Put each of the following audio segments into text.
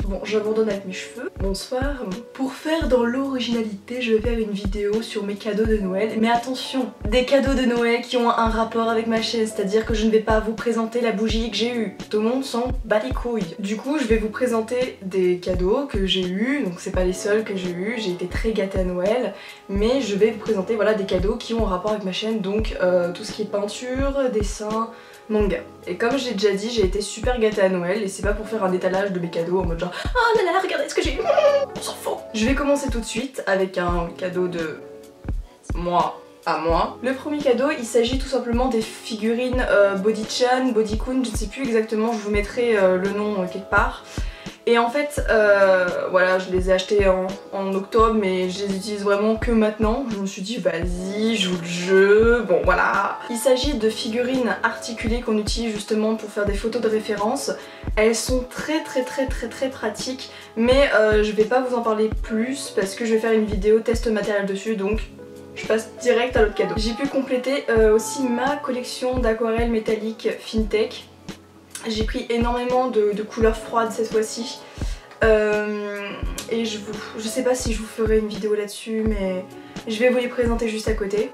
Bon, j'abandonne avec mes cheveux. Bonsoir. Pour faire dans l'originalité, je vais faire une vidéo sur mes cadeaux de Noël. Mais attention, des cadeaux de Noël qui ont un rapport avec ma chaîne, c'est-à-dire que je ne vais pas vous présenter la bougie que j'ai eue. Tout le monde s'en bat les couilles. Du coup, je vais vous présenter des cadeaux que j'ai eus, donc c'est pas les seuls que j'ai eus, j'ai été très gâtée à Noël, mais je vais vous présenter voilà, des cadeaux qui ont un rapport avec ma chaîne, donc tout ce qui est peinture, dessin, manga. Et comme j'ai déjà dit, j'ai été super gâtée à Noël et c'est pas pour faire un étalage de mes cadeaux en mode genre oh là là regardez ce que j'ai eu, on s'en fout. Je vais commencer tout de suite avec un cadeau de moi à moi. Le premier cadeau, il s'agit tout simplement des figurines Body-chan, Body-kun, je ne sais plus exactement, je vous mettrai le nom quelque part. Et en fait, voilà, je les ai achetés en octobre, mais je les utilise vraiment que maintenant. Je me suis dit, vas-y, joue le jeu, bon voilà. Il s'agit de figurines articulées qu'on utilise justement pour faire des photos de référence. Elles sont très pratiques, mais je vais pas vous en parler plus parce que je vais faire une vidéo test matériel dessus, donc je passe direct à l'autre cadeau. J'ai pu compléter aussi ma collection d'aquarelles métalliques FinTech. J'ai pris énormément de couleurs froides cette fois-ci et je sais pas si je vous ferai une vidéo là-dessus, mais je vais vous les présenter juste à côté.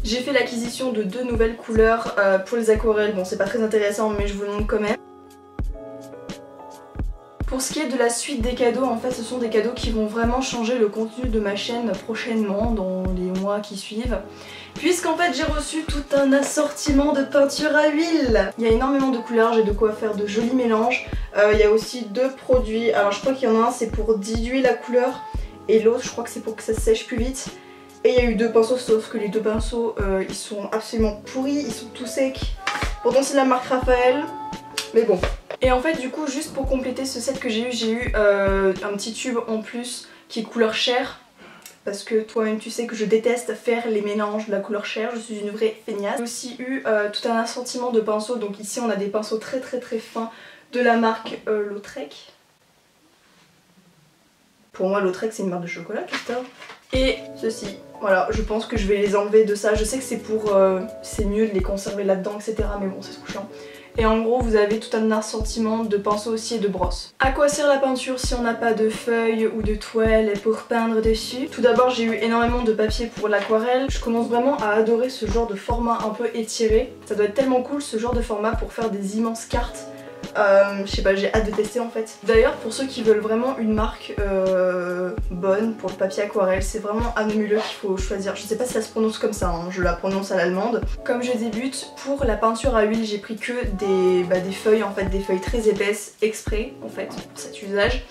J'ai fait l'acquisition de 2 nouvelles couleurs pour les aquarelles, bon c'est pas très intéressant mais je vous le montre quand même. Pour ce qui est de la suite des cadeaux, en fait ce sont des cadeaux qui vont vraiment changer le contenu de ma chaîne prochainement, dans les mois qui suivent. Puisqu'en fait j'ai reçu tout un assortiment de peinture à huile. Il y a énormément de couleurs, j'ai de quoi faire de jolis mélanges. Il y a aussi 2 produits, alors je crois qu'il y en a un c'est pour diluer la couleur et l'autre je crois que c'est pour que ça sèche plus vite. Et il y a eu 2 pinceaux, sauf que les 2 pinceaux ils sont absolument pourris, ils sont tout secs. Pourtant c'est de la marque Raphaël, mais bon. Et en fait du coup juste pour compléter ce set que j'ai eu un petit tube en plus qui est couleur chair. Parce que toi-même tu sais que je déteste faire les mélanges de la couleur chair, je suis une vraie feignasse. J'ai aussi eu tout un assortiment de pinceaux, donc ici on a des pinceaux très fins de la marque Lautrec. Pour moi Lautrec c'est une marque de chocolat, Christophe. Et ceci, voilà, je pense que je vais les enlever de ça, je sais que c'est pour... c'est mieux de les conserver là-dedans etc, mais bon c'est trop chiant. Et en gros vous avez tout un assortiment de pinceaux aussi et de brosses. À quoi sert la peinture si on n'a pas de feuilles ou de toile pour peindre dessus? Tout d'abord j'ai eu énormément de papier pour l'aquarelle. Je commence vraiment à adorer ce genre de format un peu étiré. Ça doit être tellement cool ce genre de format pour faire des immenses cartes. Je sais pas, j'ai hâte de tester en fait. D'ailleurs pour ceux qui veulent vraiment une marque bonne pour le papier aquarelle, c'est vraiment Annemüller qu'il faut choisir. Je sais pas si ça se prononce comme ça, hein, je la prononce à l'allemande. Comme je débute, pour la peinture à huile j'ai pris que des feuilles en fait, des feuilles très épaisses exprès en fait pour cet usage.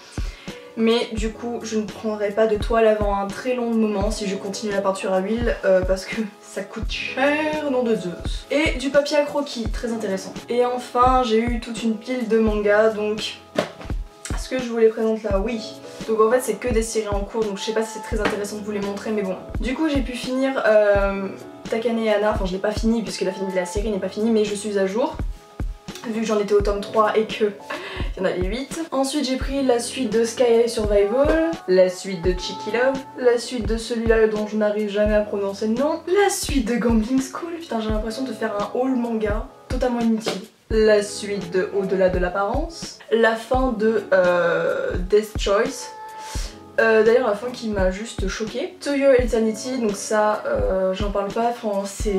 Mais du coup je ne prendrai pas de toile avant un très long moment si je continue la peinture à huile parce que ça coûte cher, nom de Zeus. Et du papier à croquis, très intéressant. Et enfin j'ai eu toute une pile de mangas, donc est-ce que je vous les présente là? Oui. Donc en fait c'est que des séries en cours, donc je sais pas si c'est très intéressant de vous les montrer, mais bon. Du coup j'ai pu finir Takane et Anna, enfin je l'ai pas fini puisque la série n'est pas finie, mais je suis à jour. Vu que j'en étais au tome 3 et que il y en avait 8. Ensuite j'ai pris la suite de Sky High Survival, la suite de Cheeky Love, la suite de celui-là dont je n'arrive jamais à prononcer le nom, la suite de Gambling School, putain j'ai l'impression de faire un haul manga totalement inutile, la suite de Au-delà de l'apparence, la fin de Death Choice, d'ailleurs la fin qui m'a juste choquée, To Your Eternity, donc ça j'en parle pas, c'est...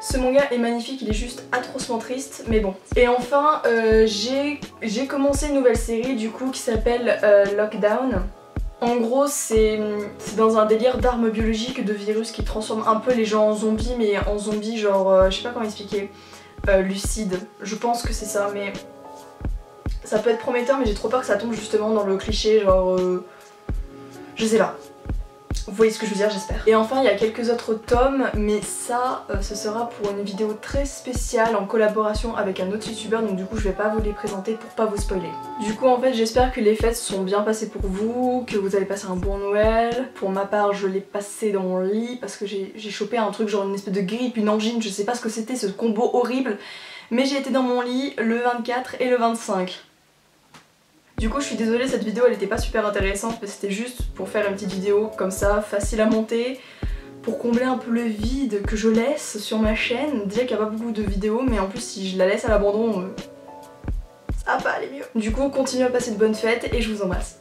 Ce manga est magnifique, il est juste atrocement triste, mais bon. Et enfin, j'ai commencé une nouvelle série du coup qui s'appelle Lockdown. En gros, c'est dans un délire d'armes biologiques, de virus qui transforment un peu les gens en zombies, mais en zombies genre, je sais pas comment expliquer, lucides. Je pense que c'est ça, mais ça peut être prometteur, mais j'ai trop peur que ça tombe justement dans le cliché genre, je sais pas. Vous voyez ce que je veux dire, j'espère. Et enfin il y a quelques autres tomes, mais ça ce sera pour une vidéo très spéciale en collaboration avec un autre youtubeur, donc du coup je vais pas vous les présenter pour pas vous spoiler. Du coup en fait j'espère que les fêtes se sont bien passées pour vous, que vous avez passé un bon Noël. Pour ma part je l'ai passé dans mon lit parce que j'ai chopé un truc genre une espèce de grippe, une angine, je sais pas ce que c'était ce combo horrible, mais j'ai été dans mon lit le 24 et le 25. Du coup je suis désolée, cette vidéo elle était pas super intéressante, mais c'était juste pour faire une petite vidéo comme ça, facile à monter, pour combler un peu le vide que je laisse sur ma chaîne. Déjà qu'il n'y a pas beaucoup de vidéos, mais en plus si je la laisse à l'abandon, ça va pas aller mieux. Du coup continuez à passer de bonnes fêtes et je vous embrasse.